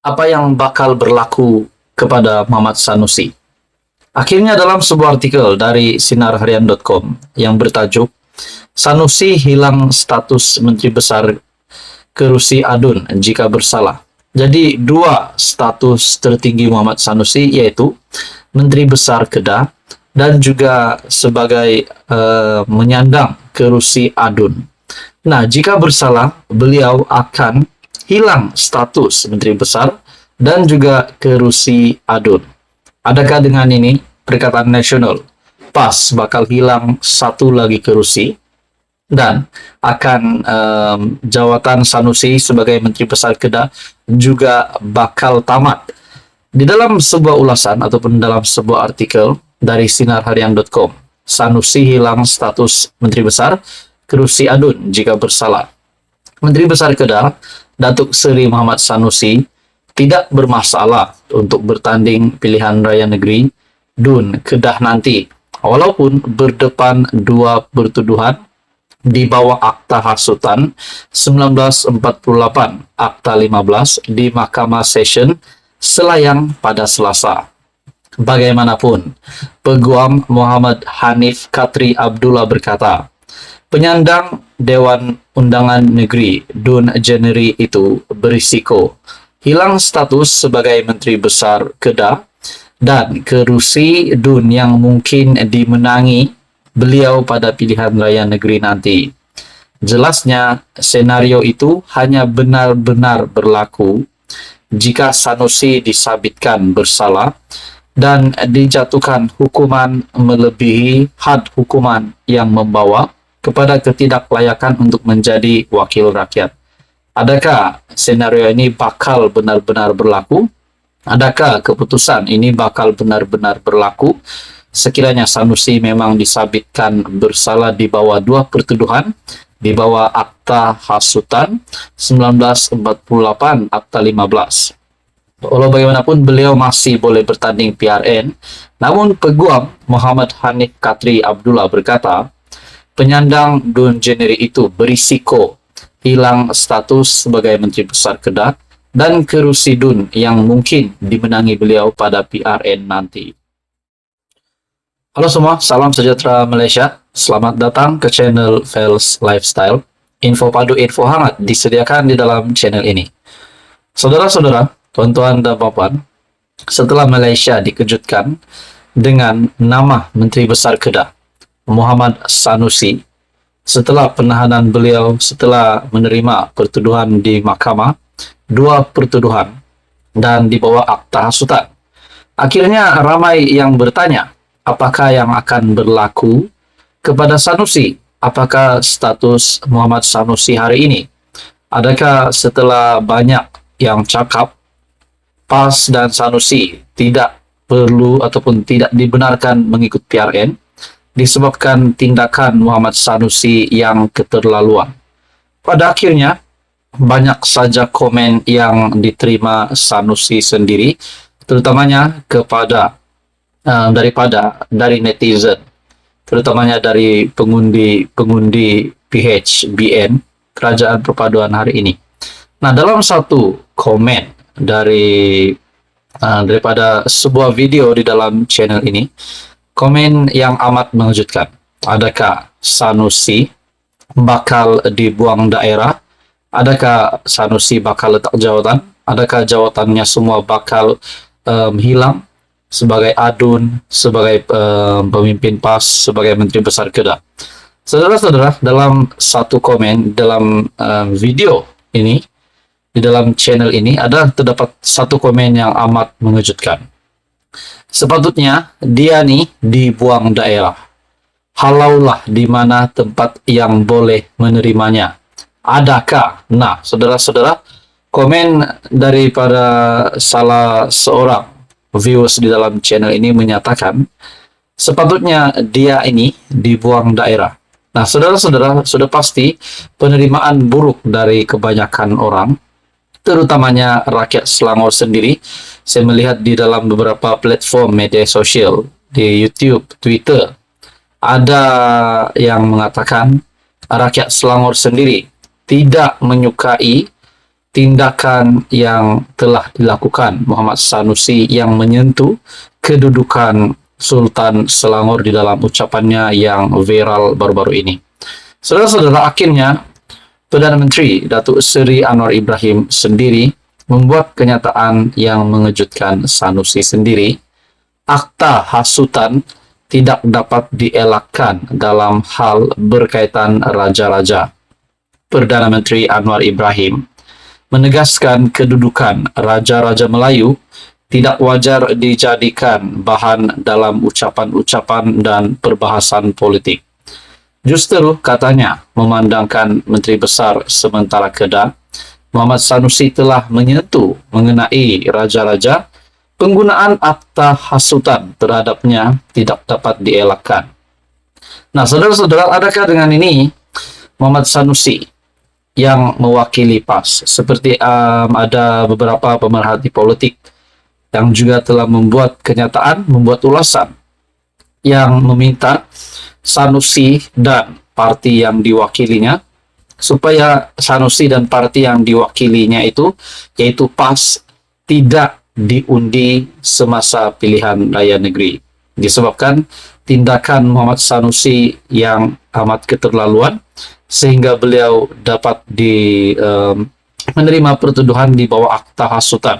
apa yang bakal berlaku kepada Muhammad Sanusi. Akhirnya dalam sebuah artikel dari sinarharian.com yang bertajuk Sanusi hilang status Menteri Besar, kerusi adun jika bersalah. Jadi dua status tertinggi Muhammad Sanusi, yaitu Menteri Besar Kedah dan juga sebagai menyandang kerusi adun. Nah, jika bersalah, beliau akan hilang status Menteri Besar dan juga kerusi adun. Adakah dengan ini Perikatan Nasional PAS bakal hilang satu lagi kerusi dan akan jawatan Sanusi sebagai Menteri Besar Kedah juga bakal tamat? Di dalam sebuah ulasan ataupun dalam sebuah artikel dari sinarharian.com, Sanusi hilang status Menteri Besar, kerusi adun jika bersalah. Menteri Besar Kedah, Datuk Seri Muhammad Sanusi, tidak bermasalah untuk bertanding pilihan raya negeri DUN Kedah nanti, walaupun berdepan dua pertuduhan di bawah Akta Hasutan 1948 Akta 15 di Mahkamah Session Selayang pada Selasa. Bagaimanapun, Peguam Muhammad Hanif Katri Abdullah berkata, penyandang Dewan Undangan Negeri DUN Jeneri itu berisiko hilang status sebagai Menteri Besar Kedah dan kerusi DUN yang mungkin dimenangi beliau pada pilihan raya negeri nanti. Jelasnya, senario itu hanya benar-benar berlaku jika Sanusi disabitkan bersalah dan dijatuhkan hukuman melebihi had hukuman yang membawa kepada ketidaklayakan untuk menjadi wakil rakyat. Adakah senario ini bakal benar-benar berlaku? Adakah keputusan ini bakal benar-benar berlaku sekiranya Sanusi memang disabitkan bersalah di bawah dua pertuduhan di bawah Akta Hasutan 1948 Akta 15? Walau bagaimanapun beliau masih boleh bertanding PRN, namun Peguam Muhammad Hanif Katri Abdullah berkata, penyandang DUN Jeneri itu berisiko hilang status sebagai Menteri Besar Kedah dan kerusi DUN yang mungkin dimenangi beliau pada PRN nanti. Halo semua, salam sejahtera Malaysia. Selamat datang ke channel Fels Lifestyle. Info padu, info hangat disediakan di dalam channel ini. Saudara-saudara, tuan-tuan dan puan, setelah Malaysia dikejutkan dengan nama Menteri Besar Kedah Muhammad Sanusi, setelah penahanan beliau, setelah menerima pertuduhan di mahkamah, dua pertuduhan, dan di bawah Akta Hasutan, akhirnya ramai yang bertanya, apakah yang akan berlaku kepada Sanusi? Apakah status Muhammad Sanusi hari ini? Adakah setelah banyak yang cakap, PAS dan Sanusi tidak perlu ataupun tidak dibenarkan mengikut PRN disebabkan tindakan Muhammad Sanusi yang keterlaluan? Pada akhirnya, banyak saja komen yang diterima Sanusi sendiri, terutamanya dari netizen, terutamanya dari pengundi PHBN, Kerajaan Perpaduan hari ini. Nah, dalam satu komen daripada sebuah video di dalam channel ini, komen yang amat mengejutkan. Adakah Sanusi bakal dibuang daerah? Adakah Sanusi bakal letak jawatan? Adakah jawatannya semua bakal hilang sebagai adun, sebagai pemimpin PAS, sebagai Menteri Besar Kedah? Saudara-saudara, dalam satu komen dalam video ini, di dalam channel ini, terdapat satu komen yang amat mengejutkan. Sepatutnya dia nih dibuang daerah. Halaulah di mana tempat yang boleh menerimanya. Adakah? Nah, saudara-saudara, komen daripada salah seorang viewers di dalam channel ini menyatakan, sepatutnya dia ini dibuang daerah. Nah, saudara-saudara, sudah pasti penerimaan buruk dari kebanyakan orang, terutamanya rakyat Selangor sendiri. Saya melihat di dalam beberapa platform media sosial, di YouTube, Twitter, ada yang mengatakan rakyat Selangor sendiri tidak menyukai tindakan yang telah dilakukan Muhammad Sanusi yang menyentuh kedudukan Sultan Selangor di dalam ucapannya yang viral baru-baru ini. Saudara-saudara, akhirnya Perdana Menteri Datuk Seri Anwar Ibrahim sendiri membuat kenyataan yang mengejutkan Sanusi sendiri. Akta hasutan tidak dapat dielakkan dalam hal berkaitan raja-raja. Perdana Menteri Anwar Ibrahim menegaskan kedudukan Raja-Raja Melayu tidak wajar dijadikan bahan dalam ucapan-ucapan dan perbahasan politik. Justru, katanya, memandangkan Menteri Besar sementara Kedah, Muhammad Sanusi telah menyentuh mengenai raja-raja, penggunaan akta hasutan terhadapnya tidak dapat dielakkan. Nah, saudara-saudara, adakah dengan ini Muhammad Sanusi yang mewakili PAS, seperti ada beberapa pemerhati politik yang juga telah membuat kenyataan, membuat ulasan yang meminta Sanusi dan parti yang diwakilinya, supaya Sanusi dan parti yang diwakilinya itu, yaitu PAS, tidak diundi semasa pilihan raya negeri, disebabkan tindakan Muhammad Sanusi yang amat keterlaluan, sehingga beliau dapat menerima pertuduhan di bawah akta hasutan.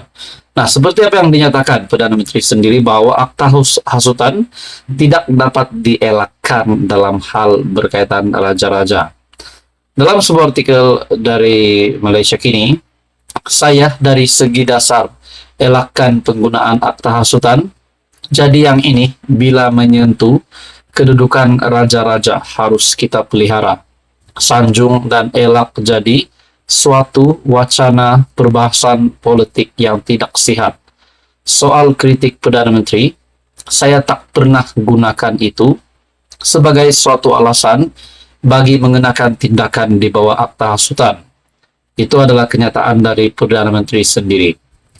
Nah, seperti apa yang dinyatakan Perdana Menteri sendiri, bahwa akta hasutan tidak dapat dielakkan dalam hal berkaitan raja-raja. Dalam sebuah artikel dari Malaysia Kini, saya dari segi dasar elakkan penggunaan akta hasutan. Jadi yang ini bila menyentuh kedudukan raja-raja harus kita pelihara, sanjung dan elak jadi suatu wacana perbahasan politik yang tidak sihat. Soal kritik Perdana Menteri, saya tak pernah gunakan itu sebagai suatu alasan bagi mengenakan tindakan di bawah akta hasutan. Itu adalah kenyataan dari Perdana Menteri sendiri.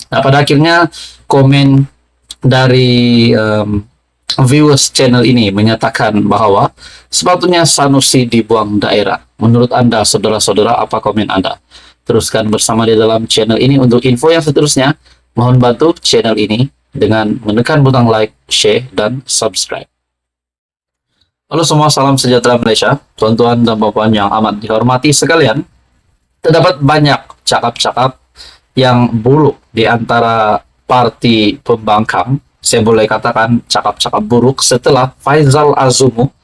Nah, pada akhirnya komen dari viewers channel ini menyatakan bahwa sepatutnya Sanusi dibuang daerah. Menurut Anda, saudara-saudara, apa komen Anda? Teruskan bersama di dalam channel ini. Untuk info yang seterusnya, mohon bantu channel ini dengan menekan butang like, share, dan subscribe. Halo semua, salam sejahtera Malaysia. Tuan-tuan dan puan yang amat dihormati sekalian, terdapat banyak cakap-cakap yang buruk di antara parti pembangkang. Saya boleh katakan cakap-cakap buruk setelah Faizal Azumu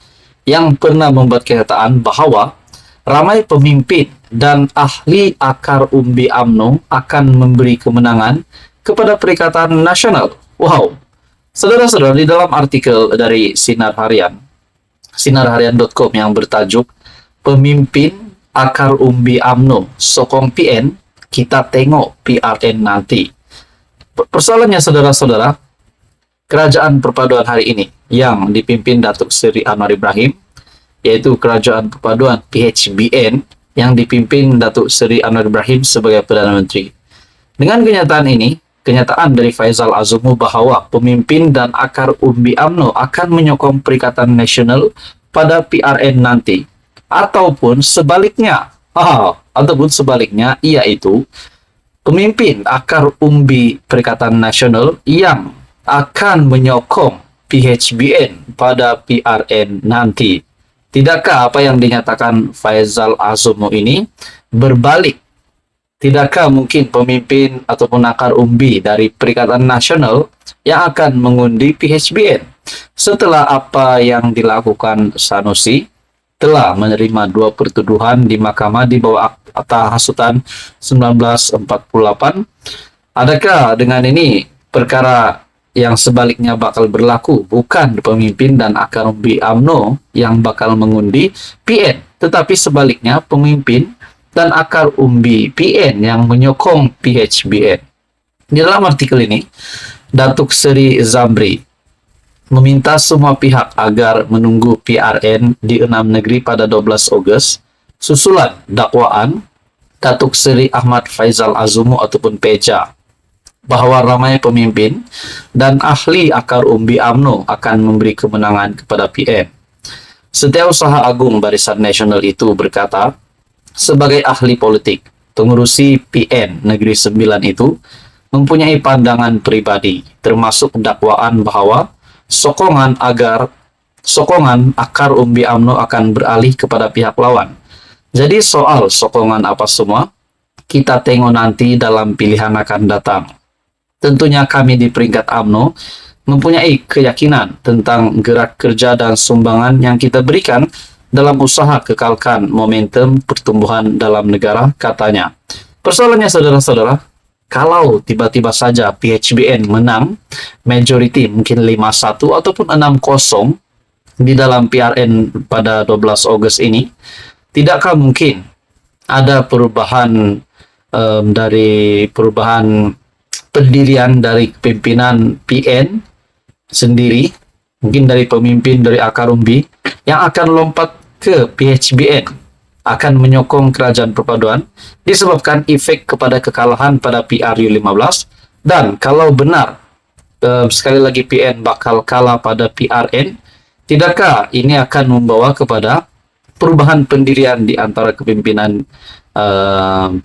yang pernah membuat kenyataan bahwa ramai pemimpin dan ahli akar umbi UMNO akan memberi kemenangan kepada Perikatan Nasional. Wow. Saudara-saudara, di dalam artikel dari Sinar Harian, sinarharian.com yang bertajuk Pemimpin Akar Umbi UMNO Sokong PN, kita tengok PRN nanti. Persoalannya, saudara-saudara, kerajaan perpaduan hari ini yang dipimpin Datuk Seri Anwar Ibrahim, yaitu kerajaan perpaduan PHBN yang dipimpin Datuk Seri Anwar Ibrahim sebagai Perdana Menteri. Dengan kenyataan ini, kenyataan dari Faizal Azumu bahwa pemimpin dan akar umbi UMNO akan menyokong Perikatan Nasional pada PRN nanti, ataupun sebaliknya, yaitu pemimpin akar umbi Perikatan Nasional yang akan menyokong PHBN pada PRN nanti. Tidakkah apa yang dinyatakan Faizal Azumu ini berbalik? Tidakkah mungkin pemimpin ataupun akar umbi dari Perikatan Nasional yang akan mengundi PHBN setelah apa yang dilakukan Sanusi telah menerima 2 pertuduhan di mahkamah di bawah akta hasutan 1948? Adakah dengan ini perkara yang sebaliknya bakal berlaku, bukan pemimpin dan akar umbi UMNO yang bakal mengundi PN, tetapi sebaliknya pemimpin dan akar umbi PN yang menyokong PHBN? Di dalam artikel ini, Datuk Seri Zamri meminta semua pihak agar menunggu PRN di 6 negeri pada 12 Ogos, susulan dakwaan Datuk Seri Ahmad Faizal Azumu ataupun Peja, bahwa ramai pemimpin dan ahli akar umbi UMNO akan memberi kemenangan kepada PN. Setiausaha Agung Barisan Nasional itu berkata, sebagai ahli politik, pengurusi PN Negeri 9 itu mempunyai pandangan pribadi, termasuk dakwaan bahwa sokongan akar umbi UMNO akan beralih kepada pihak lawan. Jadi soal sokongan apa semua, kita tengok nanti dalam pilihan akan datang. Tentunya kami di peringkat UMNO mempunyai keyakinan tentang gerak kerja dan sumbangan yang kita berikan dalam usaha kekalkan momentum pertumbuhan dalam negara, katanya. Persoalannya saudara-saudara, kalau tiba-tiba saja PHBN menang, majority mungkin 5-1 ataupun 6-0 di dalam PRN pada 12 Agustus ini, tidakkah mungkin ada perubahan dari perubahan pendirian dari pimpinan PN sendiri, mungkin dari pemimpin dari akar umbi yang akan lompat ke PHBN, akan menyokong kerajaan perpaduan disebabkan efek kepada kekalahan pada PRU 15. Dan kalau benar sekali lagi PN bakal kalah pada PRN, tidakkah ini akan membawa kepada perubahan pendirian di antara kepimpinan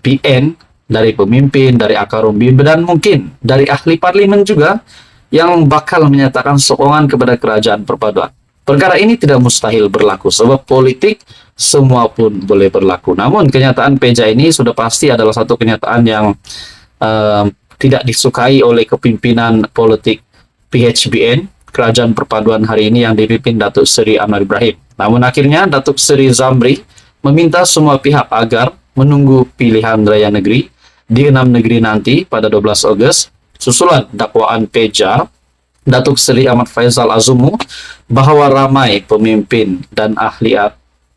PN, dari pemimpin, dari akar umbi, dan mungkin dari ahli parlimen juga yang bakal menyatakan sokongan kepada kerajaan perpaduan. Perkara ini tidak mustahil berlaku, sebab politik semua pun boleh berlaku. Namun kenyataan peja ini sudah pasti adalah satu kenyataan yang tidak disukai oleh kepimpinan politik PHBN, kerajaan perpaduan hari ini yang dipimpin Datuk Seri Anwar Ibrahim. Namun akhirnya Datuk Seri Zamri meminta semua pihak agar menunggu pilihan raya negeri di 6 negeri nanti pada 12 Agustus, susulan dakwaan peja Datuk Seri Ahmad Faisal Azumu bahwa ramai pemimpin dan ahli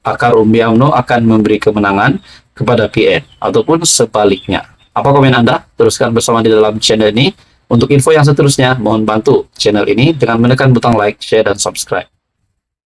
akar umbi UMNO akan memberi kemenangan kepada PN ataupun sebaliknya. Apa komen Anda? Teruskan bersama di dalam channel ini. Untuk info yang seterusnya, mohon bantu channel ini dengan menekan butang like, share, dan subscribe.